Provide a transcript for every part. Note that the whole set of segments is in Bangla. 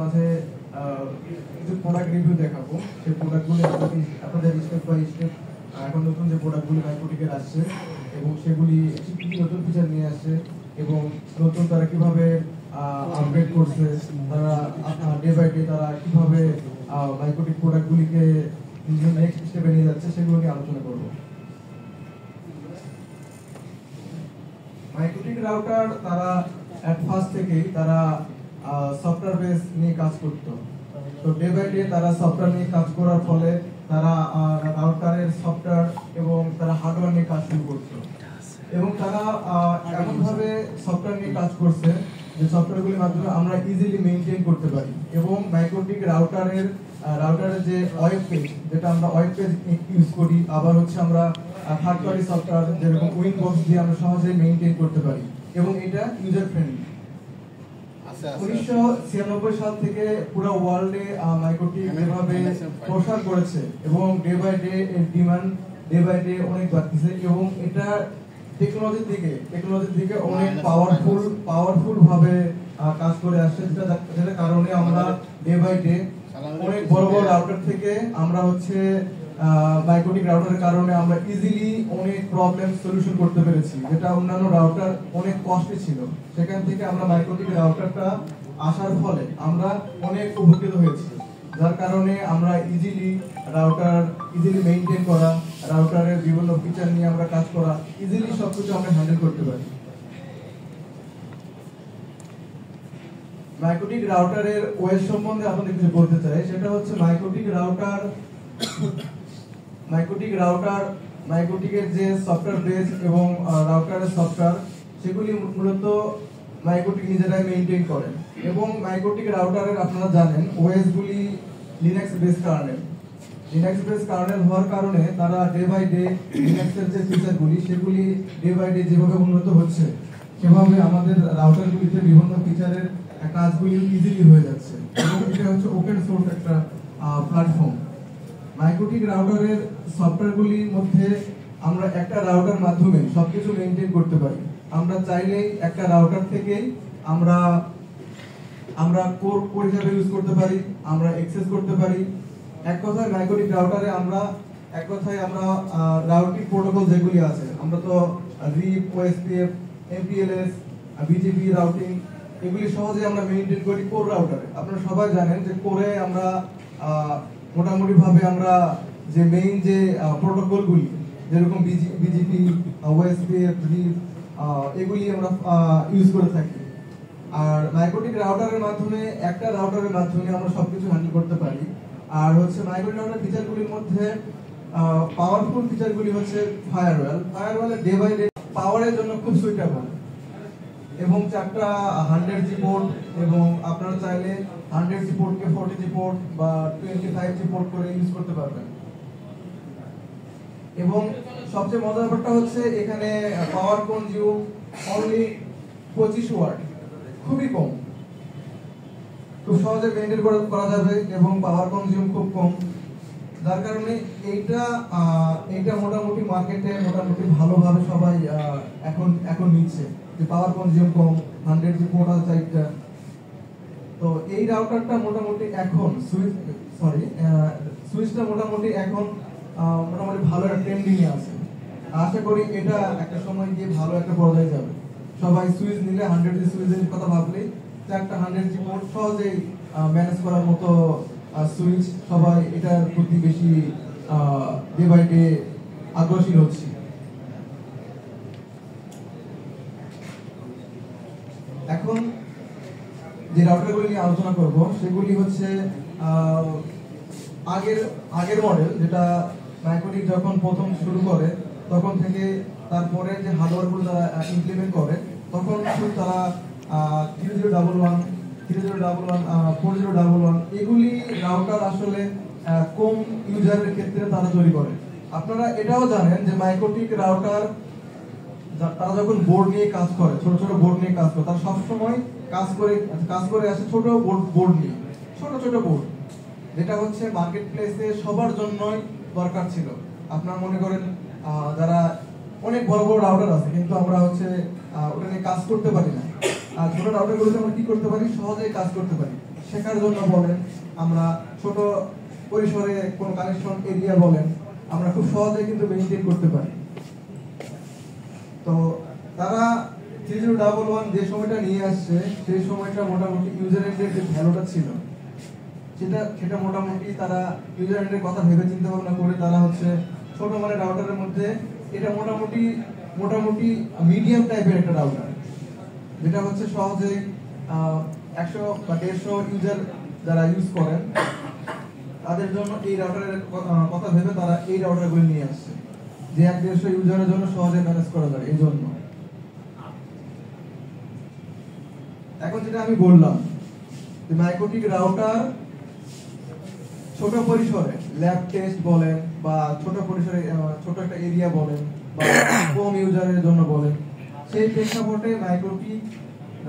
মাঝে কিছু প্রোডাক্ট রিভিউ দেখাবো। সেই প্রোডাক্টগুলো আপনাদের স্টেপ বাই স্টেপ এখন নতুন যে প্রোডাক্টগুলি মাইক্রোটিকের আসছে এবং সেগুলি কি কি নতুন ফিচার নিয়ে আসছে এবং নতুন তারা কিভাবে আপগ্রেড করছে, তারা ডে বাই ডে তারা কিভাবে মাইক্রোটিক প্রোডাক্টগুলিকে নেক্সট স্টেপে নিয়ে যাচ্ছে সেগুলো নিয়ে আলোচনা করবো। মাইক্রোটিক রাউটার তারা অ্যাট ফার্স্ট থেকেই তারা সফটওয়্যার বেস নিয়ে কাজ করতো। তো ডে বাই ডে তারা সফটওয়্যার নিয়ে কাজ করার ফলে তারা রাউটারের সফটওয়্যার এবং তারা হার্ডওয়্যার নিয়ে কাজ শুরু করতো এবং তারা এমনভাবে সফটওয়্যার নিয়ে কাজ করছে যে সফটওয়্যারগুলির মাধ্যমে আমরা ইজিলি মেইনটেইন করতে পারি এবং মাইক্রোটিক রাউটারের যে ওয়েব পেজ, যেটা আমরা ওয়েব পেজ ইউজ করি, আবার হচ্ছে আমরা থার্ড পার্টি সফটওয়্যার যেরকম উইনবক্স দিয়ে আমরা সহজেই মেইনটেইন করতে পারি এবং এটা ইউজার ফ্রেন্ডলি। 1996 সাল থেকে পুরো ওয়ার্ল্ডে মাইক্রোটিক যেভাবে প্রসার করেছে এবং ডে বাই ডে এর ডিমান্ড ডে বাই ডে অনেক বাড়তেছে এবং এটা টেকনোলজির দিকে অনেক পাওয়ারফুল ভাবে কাজ করে আসছে, যেটা কারণে আমরা ডে বাই ডে অনেক বড় বড় রাউটার থেকে আমরা হচ্ছে মাইক্রোটিক রাউটারের কারণে আমরা ইজিলি অনেক প্রবলেম সলিউশন করতে পেরেছি, যেটা অন্যান্য রাউটার অনেক কষ্টে ছিল। সেখান থেকে আমরা মাইক্রোটিক রাউটারটা আসার ফলে আমরা অনেক উপকৃত হয়েছি, যার কারণে আমরা ইজিলি মেইনটেইন করা, রাউটারের বিভিন্ন ফিচার নিয়ে আমরা কাজ করা, ইজিলি সবকিছু আমরা হ্যান্ডেল করতে পারি। মাইক্রোটিক রাউটারের ওএস সম্বন্ধে আপনাদের কিছু বলতে চাই। সেটা হচ্ছে মাইক্রোটিকের যে সফটওয়্যার বেস এবং রাউটারের সফটওয়্যার সেগুলি মূলত মাইক্রোটিক নিজেরাই মেইনটেইন করেন এবং মাইক্রোটিক রাউটারের আপনারা জানেন ওএস গুলি লিনাক্স বেস কার্নেল হওয়ার কারণে তারা ডে বাই ডে লিনাক্সের যে ফিচারগুলি সেগুলি ডে বাই ডে যেভাবে উন্নত হচ্ছে সেভাবে আমাদের রাউটারগুলিতে বিভিন্ন ফিচারের কাজগুলি ইজিলি হয়ে যাচ্ছে এবং এটা হচ্ছে ওপেন সোর্স একটা প্ল্যাটফর্ম। মাইক্রোটিক রাউটারের সফটওয়্যারগুলির মধ্যে আমরা একটা রাউটার মাধ্যমে সবকিছু মেইনটেইন করতে পারি। আমরা চাইলেই একটা রাউটার থেকে আমরা কোর হিসেবে ইউজ করতে পারি, আমরা অ্যাক্সেস করতে পারি। এক কথায় মাইক্রোটিক রাউটারে আমরা রাউটিং প্রোটোকল যেগুলি আছে, আমরা তো রিপ, ওএসপিএফ, এমপিএলএস, বিজিপি রাউটিং এগুলি সহজে আমরা মেইনটেইন করি কোর রাউটারে। আপনারা সবাই জানেন যে কোরে আমরা মোটামুটি ভাবে আমরা যে মেইন যে প্রোটোকলগুলি যেরকম বিজিপি, ওএসপিএফ, রিপ এগুলি আমরা ইউজ করে থাকি। আর মাইক্রোটিক রাউটারের মাধ্যমে একটা রাউটারের মাধ্যমে আমরা সবকিছু হ্যান্ডেল করতে পারি। আর হচ্ছে মাইক্রোটিক রাউটার ফিচারগুলির মধ্যে পাওয়ারফুল ফিচারগুলি হচ্ছে ফায়ারওয়াল ডে বাই ডে পাওয়ারের জন্য খুব সুইটেবল এবং 4টা 100G পোর্ট এবং আপনারা চাইলে 100G পোর্টকে 40G পোর্ট বা 25G পোর্ট করে ইউজ করতে পারবেন। এবং সবচেয়ে মজার ব্যাপারটা হচ্ছে এখানে পাওয়ার কনজিউম অনলি 25 ওয়াট, খুবই কম, খুব সহজে মেইনটেইন করা যাবে এবং পাওয়ার কনজিউম খুব কম, যার কারণে এইটা মোটামুটি মার্কেটে মোটামুটি ভালোভাবে সবাই এখন নিচ্ছে যে পাওয়ার কনজিউম কম, 100G পোর্ট আছে 4টা। তো এই রাউটারটা মোটামুটি এখন সুইচটা মোটামুটি এখন ভালো একটা ট্রেন্ডিং এ আছে। আশা করি এটা একটা সময় গিয়ে ভালো একটা পর্যায়ে যাবে। সবাই সুইচ নিলে 100G সুইচের কথা ভাবলেই 4টা 100G পোর্ট সহজেই ম্যানেজ করার মতো সুইচ, সবাই এটার প্রতি বেশি ডে বাই ডে আগ্রহী হচ্ছে। এখন যে রাউটারগুলি নিয়ে আলোচনা করব সেগুলি হচ্ছে আগের মডেল, যেটা মাইক্রোটিক যখন প্রথম শুরু করে তখন থেকে তারপরে যে হার্ডওয়্যারগুলো তারা ইমপ্লিমেন্ট করে তখন তারা 3011, 3011, 4011 এগুলি রাউটার আসলে কম ইউজারের ক্ষেত্রে তারা তৈরি করে। আপনারা এটাও জানেন যে মাইক্রোটিক রাউটার তারা যখন বোর্ড নিয়ে কাজ করে, ছোট বোর্ড নিয়ে কাজ করে, তারা সবসময় কাজ করে আসে ছোট বোর্ড নিয়ে, ছোট বোর্ড, যেটা হচ্ছে মার্কেট প্লেসে সবার জন্যই দরকার ছিল। আপনারা মনে করেন যারা অনেক বড় রাউটার আছে কিন্তু আমরা হচ্ছে ওটা নিয়ে কাজ করতে পারি না, ছোট রাউটারগুলোতে আমরা কি করতে পারি, সহজেই কাজ করতে পারি। শেখার জন্য বলেন, আমরা ছোট পরিসরে কোনো কানেকশন এরিয়া বলেন, আমরা খুব সহজে কিন্তু মেইনটেইন করতে পারি। তো তারা 3011 যে সময়টা নিয়ে আসছে সেই সময়টা মোটামুটি ইউজার এন্ডের যে ভ্যালুটা ছিল সেটা মোটামুটি তারা ইউজার এন্ডের কথা ভেবে চিন্তা ভাবনা করে তারা হচ্ছে ছোট মানের রাউটারের মধ্যে এটা মোটামুটি মিডিয়াম টাইপের একটা রাউটার, যেটা হচ্ছে সহজে 100 বা 150 ইউজার যারা ইউজ করেন তাদের জন্য এই রাউটারের কথা ভেবে তারা এই রাউটারগুলো নিয়ে আসছে, যে 150 ইউজারের জন্য সহজে ম্যানেজ করা যায়। এই জন্য এখন যেটা আমি বললাম যে মাইক্রোটিক রাউটার ছোট পরিসরে ল্যাব টেস্ট বলেন বা ছোট পরিসরে ছোট একটা এরিয়া বলেন বা কম ইউজারের জন্য বলেন, সেই প্রেক্ষাপটে মাইক্রোটিক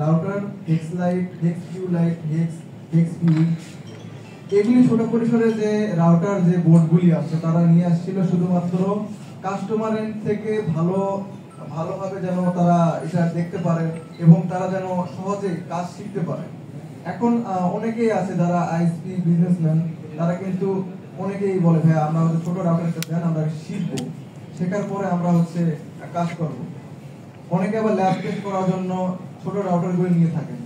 রাউটার হেক্সলাইট, হেক্সকিউলাইট, হেক্সকিউ এগুলি ছোট পরিসরে যে রাউটার যে বোর্ডগুলি আছে তারা নিয়ে আসছিল শুধুমাত্র কাস্টমার এন্ড থেকে ভালোভাবে যেন তারা এটা দেখতে পারে এবং তারা যেন সহজে কাজ শিখতে পারে। এখন অনেকেই আছে যারা আইএসপি বিজনেসম্যান, তারা কিন্তু অনেকেই বলে ভাই আমরা হচ্ছে ছোট রাউটারটা দেন, আমরা শিখবো, শেখার পরে আমরা হচ্ছে কাজ করব। অনেকে আবার ল্যাব টেস্ট করার জন্য ছোট রাউটারগুলো নিয়ে থাকেন,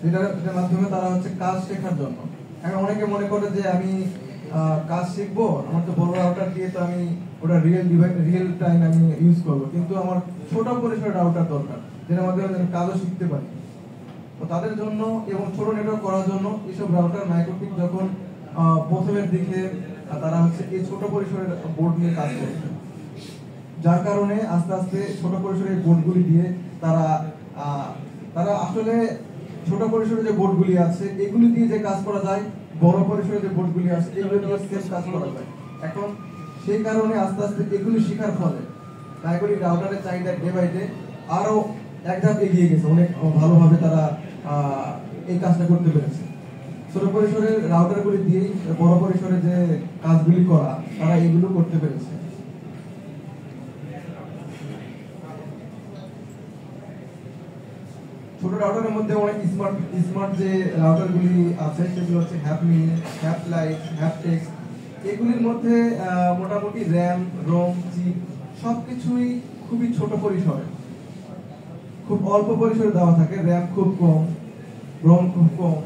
যেটার মাধ্যমে তারা হচ্ছে কাজ শেখার জন্য। এখন অনেকে মনে করে যে আমি কাজ শিখবো, আমার তো বড় রাউটার দিয়ে তো আমি ওটা রিয়েল টাইম আমি ইউজ করবো, কিন্তু আমার ছোট পরিসরের রাউটার দরকার যেটার মাধ্যমে আমি কাজও শিখতে পারি। তো তাদের জন্য এবং ছোট নেটওয়ার্ক করার জন্য এইসব রাউটার মাইক্রোটিক যখন প্রথমের দিকে তারা হচ্ছে এই ছোট পরিসরের বোর্ড নিয়ে কাজ করছে, যার কারণে আস্তে আস্তে ছোট পরিসরের বোর্ডগুলি দিয়ে তারা আসলে ছোট পরিসরে যে বোর্ডগুলি আছে এগুলি দিয়ে যে কাজ করা যায়, বড় পরিসরে যে বোর্ডগুলি আছে এগুলো দিয়ে সেম কাজ করা যায়। এখন সেই কারণে আস্তে আস্তে এগুলি শেখার ফলে মাইক্রোটিক রাউটারের চাহিদা ডে বাই ডে আরো এক ধাপ এগিয়ে গেছে, অনেক ভালোভাবে তারা এই কাজটা করতে পেরেছে। ছোট পরিসরের রাউটারগুলি দিয়ে বড় পরিসরে যে কাজগুলি করা তারা এগুলো করতে পেরেছে। ছোট রাউটারের মধ্যে অনেক স্মার্ট যে রাউটারগুলি আছে সেগুলো হচ্ছে হ্যাপমি, হ্যাপলাইট, হ্যাপটেক্স। এগুলির মধ্যে মোটামুটি র্যাম, রোম, চিপ সবকিছুই খুবই ছোট পরিসরে, খুব অল্প পরিসরে দেওয়া থাকে, র্যাম খুব কম, রোম খুব কম।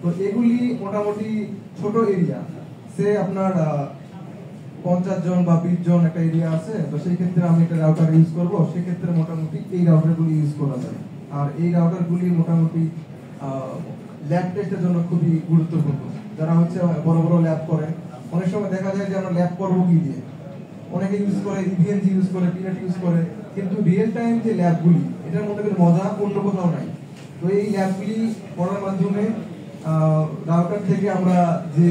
তো এগুলি মোটামুটি ছোট এরিয়া, সে আপনার 50 জন বা 20 জন একটা এরিয়া আছে, তো সেই ক্ষেত্রে আমি একটা রাউটার ইউজ করব, সেই ক্ষেত্রে মোটামুটি এই রাউটারগুলি ইউজ করা যায়। আর এই রাউটারগুলি মোটামুটি ল্যাব টেস্টের জন্য খুবই গুরুত্বপূর্ণ। যারা হচ্ছে বড় বড় ল্যাব করে, অনেক সময় দেখা যায় যে আমরা ল্যাব করবো কি দিয়ে, অনেকে ইউজ করে ইভিএনজি ইউজ করে, পিনেট ইউজ করে, কিন্তু রিয়েল টাইম যে ল্যাবগুলি এটার মধ্যে কিন্তু মজা অন্য কোথাও নাই। তো এই ল্যাবগুলি করার মাধ্যমে রাউটার থেকে আমরা যে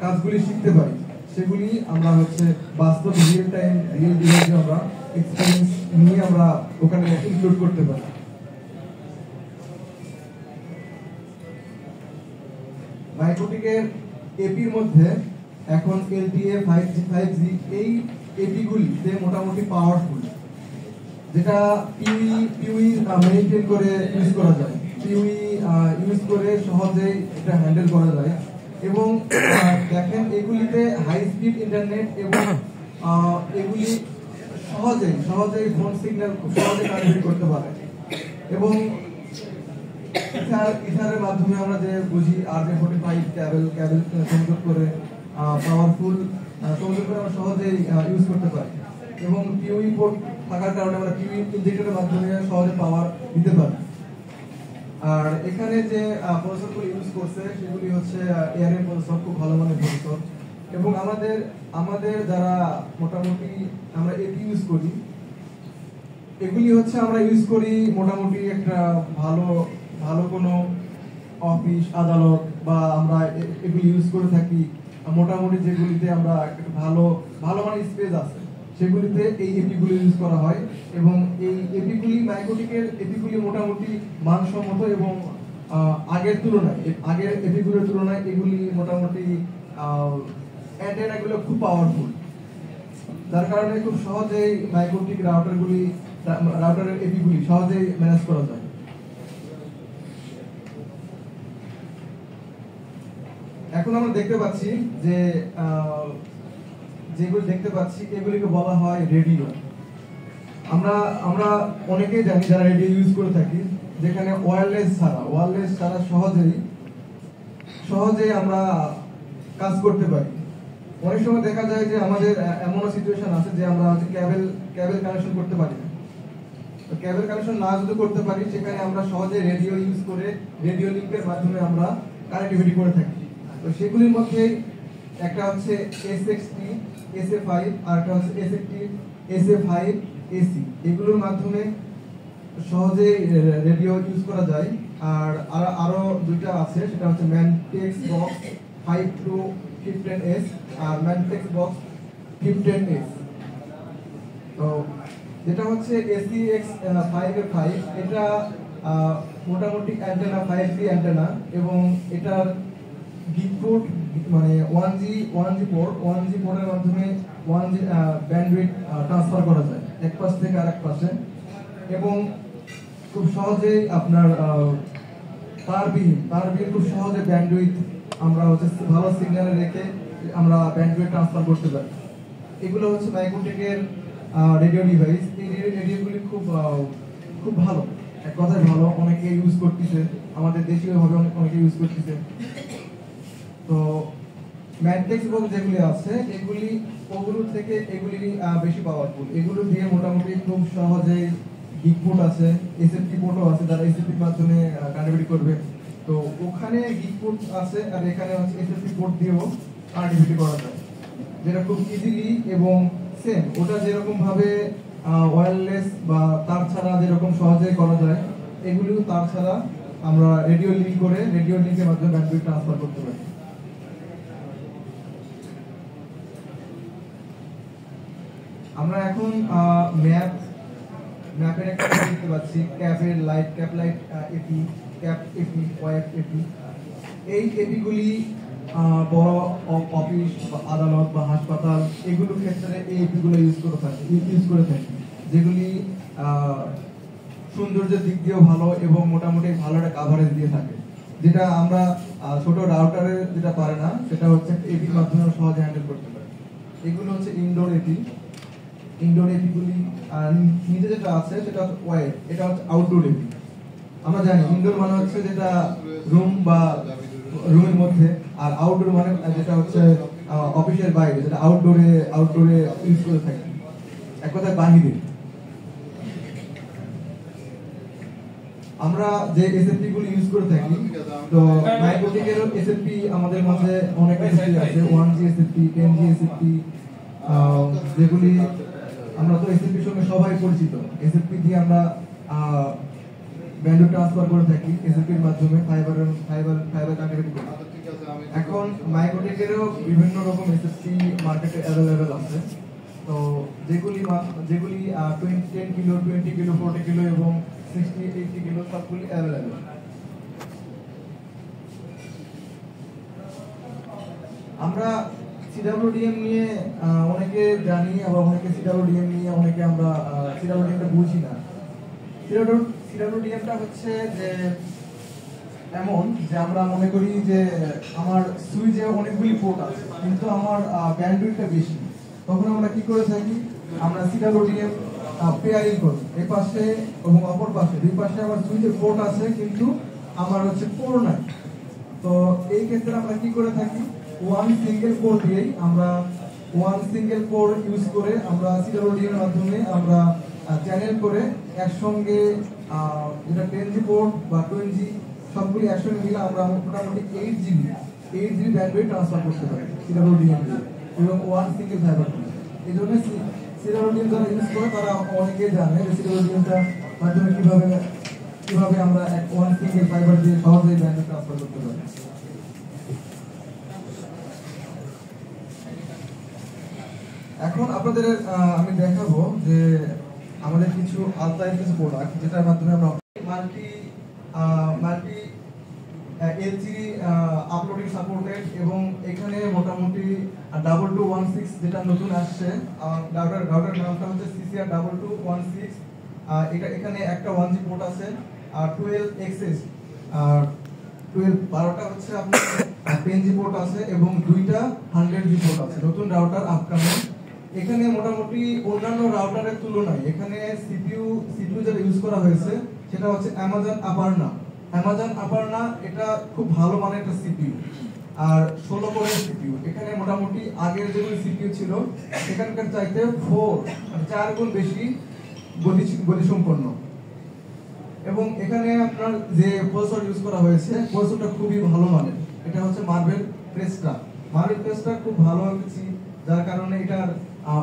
কাজগুলি শিখতে পারি সেগুলি আমরা হচ্ছে বাস্তব রিয়েল টাইম রিয়েল ডিভাইসে আমরা এক্সপেরিয়েন্স নিয়ে আমরা ওখানে ইনক্লুড করতে পারি। মাইক্রোটিকের এপির মধ্যে এখন এলটিএ 5G এই এপিগুলিতে মোটামুটি পাওয়ারফুল, যেটা পিউই মেইনটেইন করে ইউজ করা যায়, পিউই ইউজ করে সহজেই এটা হ্যান্ডেল করা যায়। এবং দেখেন এগুলিতে হাই স্পিড ইন্টারনেট এবং এগুলি সহজেই ফোন সিগন্যাল সহজে ট্রান্সমিট করতে পারে। এবং ইথারের মাধ্যমে আমরা যে বুঝি RJ45 ক্যাবেল সংযোগ করে পাওয়ারফুল সংযোগ করে আমরা সহজেই ইউজ করতে পারি। এবং পিউই পোর্ট থাকার কারণে আমরা পিউই ইনজেক্টরের মাধ্যমে সহজে পাওয়ার দিতে পারি। আর এখানে যে প্রসেসরগুলো ইউজ করছে সেগুলি হচ্ছে এআরএম প্রসেসর, খুব ভালো মানের প্রসেসর। এবং আমাদের যারা মোটামুটি আমরা এপি ইউজ করি, এগুলি হচ্ছে আমরা ইউজ করি মোটামুটি একটা ভালো কোনো অফিস আদালত বা আমরা এগুলি ইউজ করে থাকি মোটামুটি যেগুলিতে আমরা ভালো মানের স্পেস আছে সেগুলিতে এই এপিগুলি ইউজ করা হয়। এবং এই এপিগুলি মাইক্রোটিকের এপিগুলি মোটামুটি মানসম্মত এবং আগের এপিগুলির তুলনায় এগুলি মোটামুটি অ্যান্টেনাগুলো খুব পাওয়ারফুল, যার কারণে খুব সহজেই মাইক্রোটিক রাউটারের এপিগুলি সহজেই ম্যানেজ করা যায়। এখন আমরা দেখতে পাচ্ছি যে যেগুলো দেখতে পাচ্ছি এগুলিকে বলা হয় রেডিও। আমরা অনেকেই জানি যারা রেডিও ইউজ করে থাকি, যেখানে ওয়্যারলেস ছাড়া সহজেই আমরা কাজ করতে পারি। অনেক সময় দেখা যায় যে আমাদের এমনও সিচুয়েশন আছে যে আমরা হচ্ছে কেবল কানেকশন করতে পারি না। তো কেবল কানেকশন না যদি করতে পারি, সেখানে আমরা সহজে রেডিও ইউজ করে রেডিও লিংকের মাধ্যমে আমরা কানেক্টিভিটি করে থাকি। তো সেগুলির মধ্যে একটা হচ্ছে SXT SA5 আর একটা হচ্ছে SXT SA5 AC। এগুলোর মাধ্যমে সহজেই রেডিও ইউজ করা যায়। আর আরো দুইটা আছে, সেটা হচ্ছে ম্যানটেক্স বক্স 5 to 15S আর ম্যানটেক্স বক্স 15S। তো যেটা হচ্ছে ACX5A5, এটা মোটামুটি অ্যান্টেনা 5G অ্যান্টেনা, এবং এটার গিগ পোর্ট মানে 1G পোর্টের মাধ্যমে 1G ব্যান্ডউইথ ট্রান্সফার করা যায় এক পাশ থেকে আরেক পাশে, এবং খুব সহজেই আপনার তারবিহীন খুব সহজে ব্যান্ডউইথ আমরা হচ্ছে ভালো সিগন্যালে রেখে আমরা ব্যান্ডউইথ ট্রান্সফার করতে পারি। এগুলো হচ্ছে মাইক্রোটেকের রেডিও ডিভাইস। এই রেডিওগুলি খুব ভালো, এক কথায় ভালো, অনেকে ইউজ করতেছে, আমাদের দেশীয় ভাবে অনেকে ইউজ করতেছে। তো ম্যাট্রিক্স বক্স যেগুলি আছে ওগুলো থেকে এগুলি বেশি পাওয়ারফুল। এগুলো দিয়ে মোটামুটি খুব সহজে গিগ পোর্ট আছে, এসএফটি পোর্টও আছে, যারা এসএফটির মাধ্যমে কানেক্টিভিটি করবে। তো ওখানে গিগ পোর্ট আছে, আর এখানে হচ্ছে এসএফটি পোর্ট দিয়েও কানেক্টিভিটি করা যায়, যেটা খুব ইজিলি এবং সেম ওটা যেরকম ভাবে ওয়্যারলেস বা তার ছাড়া যেরকম সহজে করা যায়, এগুলিও তার ছাড়া আমরা রেডিও লিংকের মাধ্যমে ব্যান্ডউইথ ট্রান্সফার করতে পারি। আমরা এখন ম্যাপের একটা দেখতে পাচ্ছি, cap light AP, wifi AP. এই এপিগুলি বড় অফিস বা আদালত বা হাসপাতাল এগুলোর ক্ষেত্রে এই এপিগুলো ইউজ করে থাকি, যেগুলি সৌন্দর্যের দিক দিয়েও ভালো এবং মোটামুটি ভালো একটা কাভারেজ দিয়ে থাকে। যেটা আমরা ছোট রাউটারে যেটা পারে না, সেটা হচ্ছে এপির মাধ্যমে সহজে হ্যান্ডেল করতে পারি। এগুলো হচ্ছে ইনডোর এপিগুলি। নিচে যেটা আছে সেটা হচ্ছে ওয়াইফ, এটা হচ্ছে আউটডোর এপি। আমরা জানি ইনডোর মানে হচ্ছে যেটা রুম বা রুমের মধ্যে, আর আউটডোর মানে যেটা হচ্ছে অফিসের বাইরে, যেটা আউটডোরে ইউজ করে থাকি, এক কথায় বাহিরে। আমরা যে এসএফপি গুলো ইউজ করে থাকি, তো মাইক্রোটেকের এসএফপি আমাদের মাঝে অনেক এসএফপি আছে, 1G এসএফপি, 10G এসএফপি, যেগুলি আমরা তো এসএফপির সঙ্গে সবাই পরিচিত। এসএফপি দিয়ে আমরা ব্যান্ডউইথ ট্রান্সফার করে থাকি এসএফপির মাধ্যমে ফাইবার কানেক্টিভিটি করি। এখন মাইক্রোটেকেরও বিভিন্ন রকম এসএফপি মার্কেটে অ্যাভেলেবেল আছে। তো যেগুলি 10 কিলো, 20 কিলো, 40 কিলো এবং 60-80 কিলো সবগুলি অ্যাভেলেবেল। আমরা সিডব্লিউডিএম নিয়ে অনেকে জানি, আবার অনেকে সিডব্লিউডিএম নিয়ে অনেকে আমরা সিডব্লিউডিএমটা বুঝি না। সিডব্লিউডিএমটা হচ্ছে যে এমন যে আমরা মনে করি যে আমার সুইচে অনেকগুলি পোর্ট আছে, কিন্তু আমার ব্যান্ডউইথটা বেশি। তখন আমরা কি করে থাকি, আমরা সিডব্লিউডিএম পেয়ারিং করি, এই পাশে এবং অপর পাশে, দুই পাশে আমার সুইচের পোর্ট আছে কিন্তু আমার হচ্ছে পোর্ট নাই। তো এই ক্ষেত্রে আমরা কি করে থাকি, ওয়ান সিঙ্গেল কোর দিয়েই আমরা ইউজ করে আমরা সিডব্লিউডিএম এর মাধ্যমে আমরা চ্যানেল করে একসঙ্গে যেটা 10G পোর্ট বা 20G সবগুলি একসঙ্গে মিলে আমরা মোটামুটি 8GB ব্যান্ডউইথ ট্রান্সফার করতে পারি সিডব্লিউডিএম দিয়ে, এবং ওয়ান সিঙ্গেল ফাইবার দিয়ে। এই জন্য সিডব্লিউডিএম যারা ইউজ করে তারা অনেকেই জানে যে সিডব্লিউডিএমটার মাধ্যমে কিভাবে আমরা ওয়ান সিঙ্গেল ফাইবার দিয়ে সহজেই ব্যান্ডউইথ ট্রান্সফার করতে পারি। এখন আপনাদের আমি দেখাবো যে আমাদের কিছু আলতাইর কিছু প্রোডাক্ট, যেটার মাধ্যমে আমরা মাল্টি এলসিডি আপলোডিং সাপোর্টেড, এবং এখানে মোটামুটি 2216 যেটা নতুন আসছে, রাউটার নামটা হচ্ছে CCR2216। এখানে একটা 1G পোর্ট আছে, আর 12 XS, আর 12 12টা হচ্ছে আপনার 10G পোর্ট আছে এবং 2টা 100G পোর্ট আছে। নতুন রাউটার আপকামিং। এখানে মোটামুটি অন্যান্য রাউটারের তুলনায় এখানে সিপিইউ যেটা ইউজ করা হয়েছে সেটা হচ্ছে অ্যামাজন আপারনা। এটা খুব ভালো মানের একটা সিপিইউ, আর 16 কোরের সিপিইউ। এখানে মোটামুটি আগের যেগুলো সিপিইউ ছিল সেখানকার চাইতে 4 গুণ বেশি গতিসম্পন্ন। এবং এখানে আপনার যে প্রসেসর ইউজ করা হয়েছে প্রসেসরটা খুবই ভালো মানের। এটা হচ্ছে মার্বেল ক্রেস্টা খুব ভালো একটা চিপ, যার কারণে এটার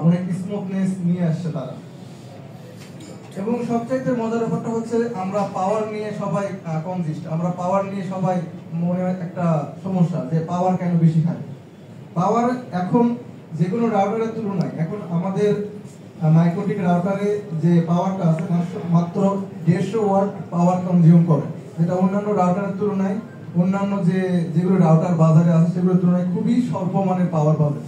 অনেক স্মুথনেস নিয়ে আসছে তারা। এবং সবচাইতে মজার ব্যাপারটা হচ্ছে আমরা পাওয়ার নিয়ে সবাই মনে একটা সমস্যা যে পাওয়ার কেন বেশি খায়। পাওয়ার এখন যে কোনো রাউটারের তুলনায় এখন আমাদের মাইক্রোটিক রাউটারে যে পাওয়ারটা আছে মাত্র 150 ওয়াট পাওয়ার কনজিউম করে, যেটা অন্যান্য রাউটারের তুলনায় অন্যান্য যেগুলো রাউটার বাজারে আছে সেগুলোর তুলনায় খুবই স্বল্প মানের পাওয়ার পাবে।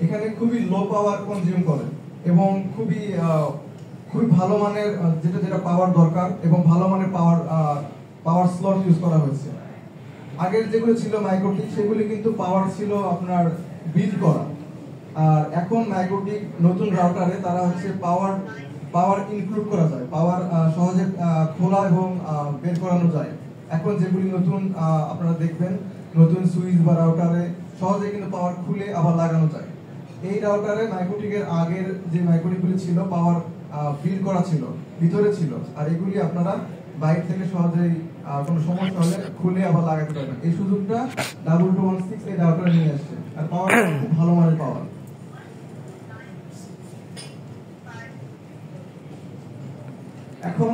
এখানে খুবই লো পাওয়ার কনজিউম করে এবং খুবই ভালো মানের যেটা পাওয়ার দরকার এবং ভালো মানের পাওয়ার স্লট ইউজ করা হয়েছে। আগের যেগুলো ছিল মাইক্রোটিক সেগুলি কিন্তু পাওয়ার ছিল আপনার বিল্ড করা, আর এখন মাইক্রোটিক নতুন রাউটারে তারা হচ্ছে পাওয়ার ইনক্লুড করা যায়, পাওয়ার সহজে খোলা এবং বের করানো যায়। এখন যেগুলি নতুন আপনারা দেখবেন নতুন সুইচ বা রাউটারে সহজে কিন্তু পাওয়ার খুলে আবার লাগানো যায়। এই রাউটারে মাইক্রোটিকের আগের যে মাইক্রোটিকগুলি ছিল পাওয়ার বিল্ড করা ছিল, ভিতরে ছিল, আর এগুলি আপনারা বাইরে থেকে সহজেই কোনো সমস্যা হলে খুলে আবার লাগাতে পারবেন। এই সুযোগটা 2216 এই রাউটারে নিয়ে আসছে, আর পাওয়ার খুব ভালো মানের পাওয়ার। এখন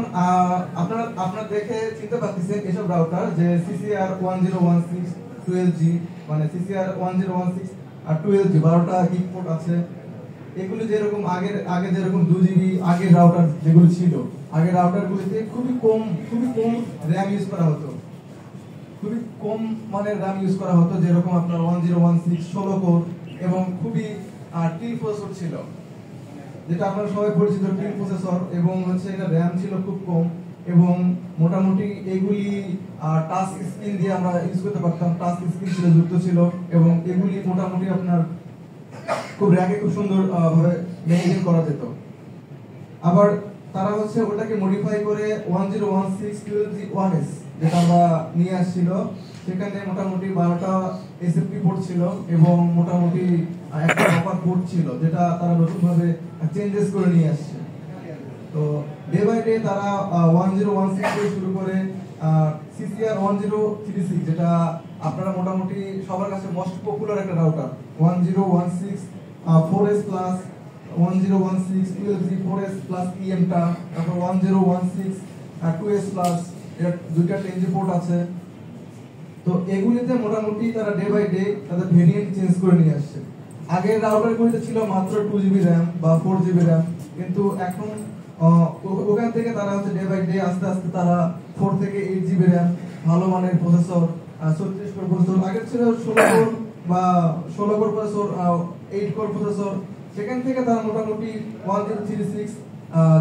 আপনারা দেখে চিনতে পারতেছেন এসব রাউটার যে CCR 1016 12G, মানে CCR 1016 আর 12G 12টা গিগ পোর্ট আছে। এগুলো যেরকম আগে যেরকম 2GB আগের রাউটার যেগুলো ছিল, আগের রাউটারগুলিতে খুবই কম RAM ইউজ করা হতো, খুবই কম মানের RAM ইউজ করা হতো, যেরকম আপনার 1016 16 কোর এবং খুবই টি প্রসেসর ছিল, যেটা আপনারা সবাই পরিচিত টি প্রসেসর, এবং হচ্ছে এটা RAM ছিল খুব কম এবং মোটামুটি এগুলি টাচ স্ক্রিন দিয়ে আমরা ইউজ করতে পারতাম, টাচ স্ক্রিন ছিল যুক্ত ছিল এবং এগুলি মোটামুটি আপনার খুব র্যাকে খুব সুন্দর ভাবে মেইনটেইন করা যেত। আবার তারা হচ্ছে ওটাকে মডিফাই করে 1016 12G 1S যেটা আমরা নিয়ে আসছিল, সেখানে মোটামুটি 12টা এসএফপি পোর্ট ছিল এবং মোটামুটি একটা কপার পোর্ট ছিল, যেটা তারা নতুন ভাবে চেঞ্জেস করে নিয়ে আসছে। তো ডে বাই ডে তারা 1016 থেকে শুরু করে CCR 1036, যেটা আপনারা মোটামুটি সবার কাছে মোস্ট পপুলার একটা router, 1016 4S plus 1016 12G 4S plus EM-টা, তারপর 1016 2S প্লাস, এর দুইটা 10G পোর্ট আছে। তো এগুলিতে মোটামুটি তারা ডে বাই ডে তাদের ভেরিয়েন্ট চেঞ্জ করে নিয়ে আসছে। আগের রাউটারগুলিতে ছিল মাত্র 2GB RAM বা 4GB RAM, কিন্তু এখন ওখান থেকে তারা হচ্ছে ডে বাই ডে আস্তে আস্তে তারা 4 থেকে 8GB RAM, ভালো মানের প্রসেসর, 36 কোর প্রসেসর, আগে ছিল 16 কোর বা 16 কোর প্রসেসর, 8 কোর প্রসেসর, সেখান থেকে তারা মোটামুটি 1036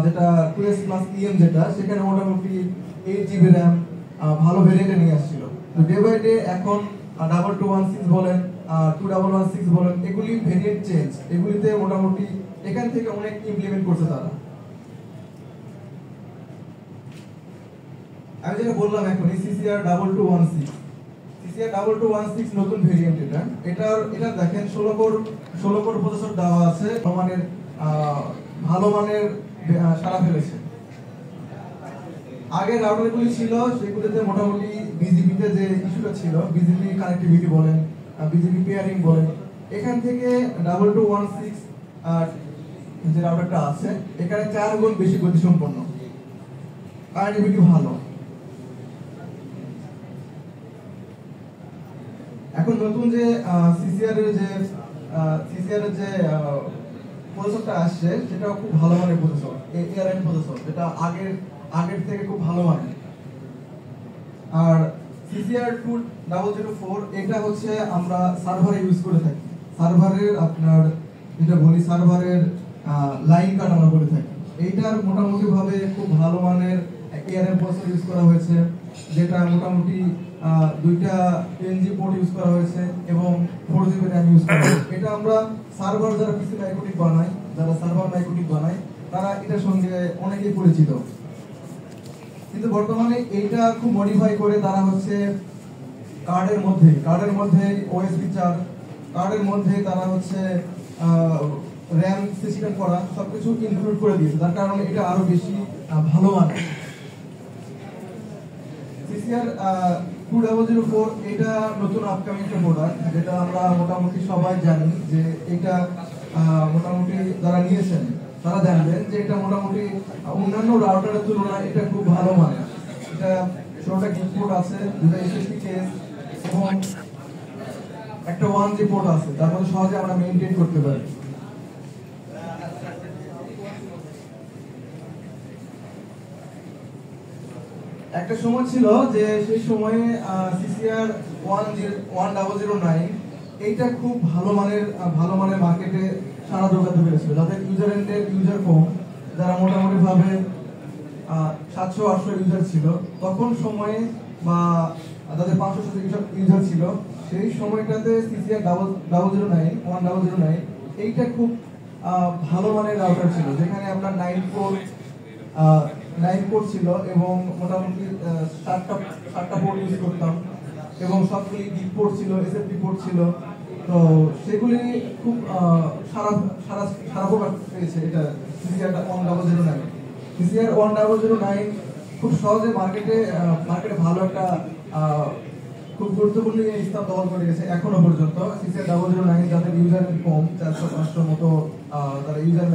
যেটা 2S প্লাস EM যেটা, সেখানে মোটামুটি 8GB RAM ভালো ভেরিয়েন্টে নিয়ে আসছিল। তো ডে বাই ডে এখন 2216 বলেন 2116 বলেন, এগুলি ভেরিয়েন্ট চেঞ্জ, এগুলিতে মোটামুটি এখান থেকে অনেক ইমপ্লিমেন্ট করছে তারা। আমি যেটা বললাম এখন CCR 2216 নতুন ভেরিয়েন্ট, এটা দেখেন 16 কোর প্রসেসর দেওয়া আছে, ভালো মানের সারা ফেলেছে। আগে রাউটারগুলি ছিল সেগুলোতে মোটামুটি বিজিবিতে যে ইস্যুটা ছিল, বিজিবি কানেক্টিভিটি বলেন, বিজিবি পেয়ারিং বলেন, এখান থেকে 2216 যে রাউটারটা আছে এখানে 4 গুণ বেশি গতিসম্পন্ন, কানেক্টিভিটি ভালো। এখন নতুন যে CCR এর যে প্রসেসরটা আসছে সেটাও খুব ভালো মানের প্রসেসর, ARM প্রসেসর, যেটা আগের থেকে খুব ভালো মানের। আর CCR 2004 এটা হচ্ছে আমরা সার্ভারে ইউজ করে থাকি, সার্ভারের আপনার যেটা বলি সার্ভারের লাইন কাট আমরা বলে থাকি। এইটার মোটামুটি ভাবে খুব ভালো মানের ARM প্রসেসর ইউজ করা হয়েছে যেটা মোটামুটি 2টা PNG পোর্ট ইউজ করা হয়েছে এবং 4GB RAM ইউজ করা হয়েছে। এটা আমরা সার্ভার যারা পিসি মাইক্রোটিক বানায়, যারা সার্ভার মাইক্রোটিক বানায়, তারা এটার সঙ্গে অনেকেই পরিচিত। কিন্তু বর্তমানে এইটা খুব মডিফাই করে তারা হচ্ছে কার্ডের মধ্যে OSB 4, কার্ডের মধ্যে তারা হচ্ছে RAM সিস্টেম করা সবকিছু ইনক্লুড করে দিয়েছে, যার কারণে এটা আরো বেশি ভালো মানে। CCR 2004 এটা নতুন আপকামিং একটা প্রোডাক্ট, যেটা আমরা মোটামুটি সবাই জানি যে এটা মোটামুটি যারা নিয়েছেন তারা জানবেন যে এটা মোটামুটি অন্যান্য রাউটারের তুলনায় এটা খুব ভালো মানে। এটা 16টা গিগ পোর্ট আছে, 2টা SSD কেস এবং একটা 1G পোর্ট আছে, তার মধ্যে সহজে আমরা মেইনটেইন করতে পারি। একটা সময় ছিল যে সেই সময়ে CCR 1009 এইটা খুব ভালো মানের মার্কেটে সারা জোগাতে পেরেছিল, যাদের ইউজার কম, যারা মোটামুটি ভাবে 700-800 ইউজার ছিল তখন সময়ে, বা যাদের 500 ইউজার ছিল সেই সময়টাতে CCR 1009 এইটা খুব ভালো মানের রাউটার ছিল, যেখানে আপনার 9 পোর্ট ছিল এবং মোটামুটি 7টা পোর্ট ইউজ করতাম এবং সবগুলি গিগ পোর্ট ছিল, SFP পোর্ট ছিল। তো সেগুলি খুব সারা প্রকাশ পেয়েছে এটা CCR 1009। CCR 1009 খুব সহজে মার্কেটে ভালো একটা খুব গুরুত্বপূর্ণ স্থান দখল করে গেছে এখনো পর্যন্ত। CCR 1009 যাদের ইউজার কম, 400-500 মতো তারা ইউজার